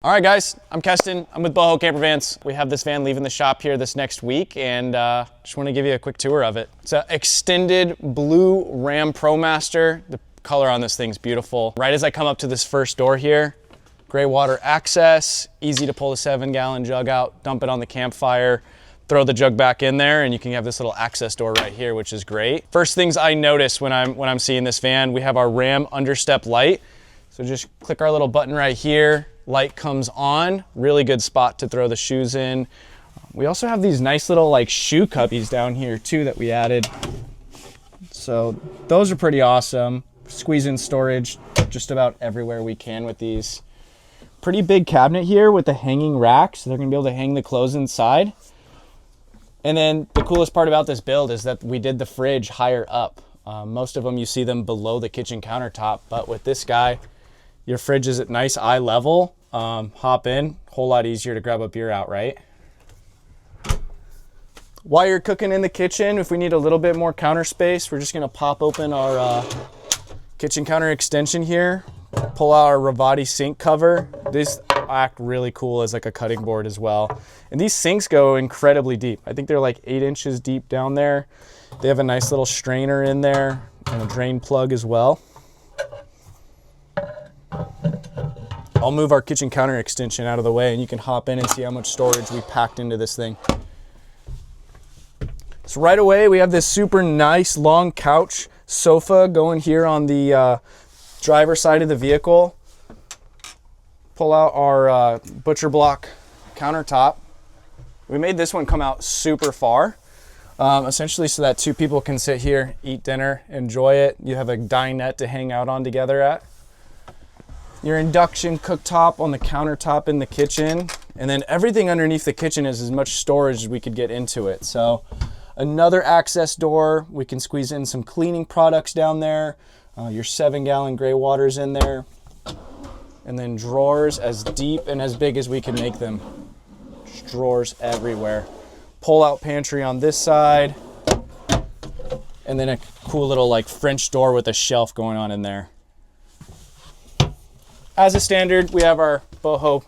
All right, guys, I'm Keston. I'm with Boho Camper Vans. We have this van leaving the shop here this next week, and just want to give you a quick tour of it. It's an extended blue RAM ProMaster. The color on this thing's beautiful. Right as I come up to this first door here, gray water access, easy to pull the 7-gallon jug out, dump it on the campfire, throw the jug back in there, and you can have this little access door right here, which is great. First things I notice when I'm seeing this van, we have our RAM understep light. So just click our little button right here. Light comes on, really good spot to throw the shoes in. We also have these nice little like shoe cubbies down here too that we added. So those are pretty awesome. Squeeze in storage just about everywhere we can with these. Pretty big cabinet here with the hanging rack, so they're gonna be able to hang the clothes inside. And then the coolest part about this build is that we did the fridge higher up. Most of them you see them below the kitchen countertop, but with this guy, your fridge is at nice eye level. Hop in, whole lot easier to grab a beer out, right? While you're cooking in the kitchen, if we need a little bit more counter space, we're just gonna pop open our kitchen counter extension here, pull out our Ravati sink cover. These act really cool as like a cutting board as well. And these sinks go incredibly deep. I think they're like 8 inches deep down there. They have a nice little strainer in there and a drain plug as well. I'll move our kitchen counter extension out of the way and you can hop in and see how much storage we packed into this thing. So right away, we have this super nice long couch sofa going here on the driver's side of the vehicle. Pull out our butcher block countertop. We made this one come out super far, essentially so that 2 people can sit here, eat dinner, enjoy it. You have a dinette to hang out on together at. Your induction cooktop on the countertop in the kitchen, and then everything underneath the kitchen is as much storage as we could get into it. So another access door, we can squeeze in some cleaning products down there, your 7-gallon gray waters in there, and then drawers as deep and as big as we can make them. Just drawers everywhere. Pull out pantry on this side, and then a cool little like French door with a shelf going on in there. As a standard, we have our Boho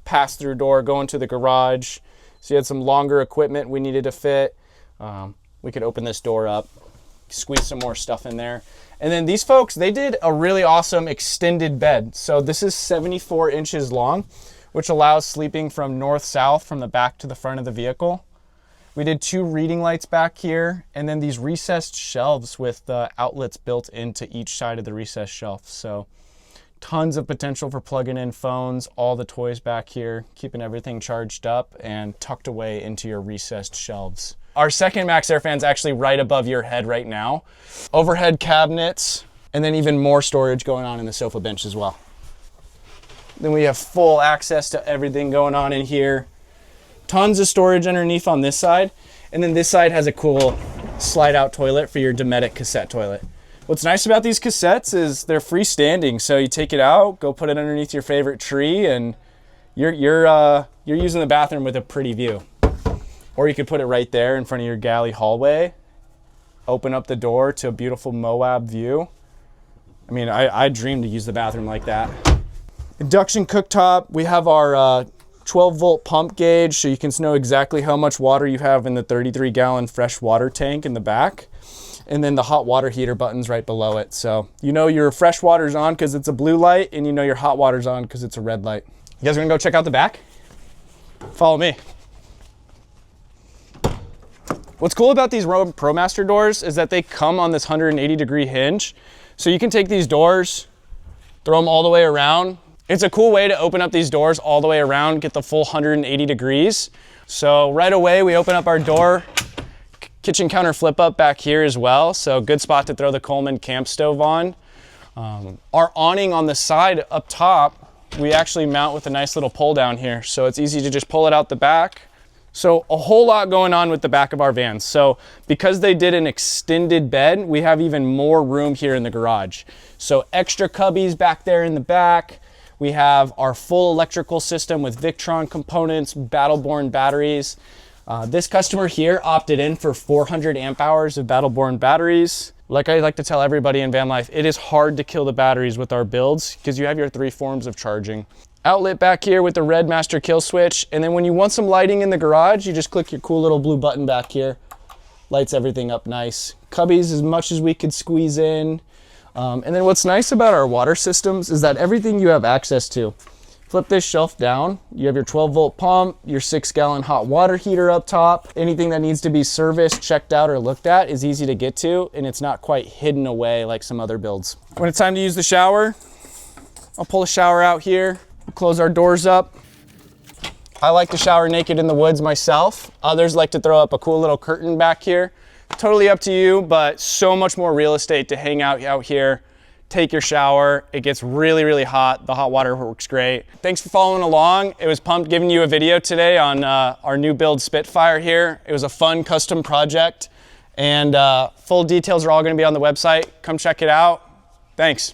pass-through door going to the garage. So you had some longer equipment we needed to fit. We could open this door up, squeeze some more stuff in there. And then these folks, they did a really awesome extended bed. So this is 74 inches long, which allows sleeping from north-south from the back to the front of the vehicle. We did 2 reading lights back here, and then these recessed shelves with the outlets built into each side of the recessed shelf. So tons of potential for plugging in phones, all the toys back here, keeping everything charged up and tucked away into your recessed shelves. Our second MaxxAir fan's actually right above your head right now. Overhead cabinets, and then even more storage going on in the sofa bench as well. Then we have full access to everything going on in here. Tons of storage underneath on this side. And then this side has a cool slide out toilet for your Dometic Cassette toilet. What's nice about these cassettes is they're freestanding, so you take it out, go put it underneath your favorite tree, and you're using the bathroom with a pretty view. Or you could put it right there in front of your galley hallway, open up the door to a beautiful Moab view. I mean, I dream to use the bathroom like that. Induction cooktop, we have our 12-volt pump gauge, so you can know exactly how much water you have in the 33-gallon fresh water tank in the back. And then the hot water heater button's right below it. So you know your fresh water's on because it's a blue light, and you know your hot water's on because it's a red light. You guys gonna go check out the back? Follow me. What's cool about these RAM ProMaster doors is that they come on this 180-degree hinge. So you can take these doors, throw them all the way around. It's a cool way to open up these doors all the way around, get the full 180 degrees. So right away, we open up our door. Kitchen counter flip up back here as well, so good spot to throw the Coleman camp stove on. Our awning on the side up top, we actually mount with a nice little pull down here, so it's easy to just pull it out the back. So a whole lot going on with the back of our vans. So because they did an extended bed, we have even more room here in the garage. So extra cubbies back there in the back. We have our full electrical system with Victron components, Battle-Born batteries. This customer here opted in for 400 amp hours of Battle-Born batteries. Like I like to tell everybody in van life, it is hard to kill the batteries with our builds because you have your 3 forms of charging. outlet back here with the red master kill switch. And then when you want some lighting in the garage, you just click your cool little blue button back here. Lights everything up nice. Cubbies as much as we could squeeze in. And then what's nice about our water systems is that everything you have access to. Flip this shelf down, you have your 12-volt pump, your 6-gallon hot water heater up top. Anything that needs to be serviced, checked out, or looked at is easy to get to, and it's not quite hidden away like some other builds. When it's time to use the shower, I'll pull the shower out here, close our doors up. I like to shower naked in the woods myself. Others like to throw up a cool little curtain back here. Totally up to you, but so much more real estate to hang out here. Take your shower. It gets really, really hot. The hot water works great. Thanks for following along. It was pumped giving you a video today on our new build Spitfire here. It was a fun custom project, and full details are all going to be on the website. Come check it out. Thanks.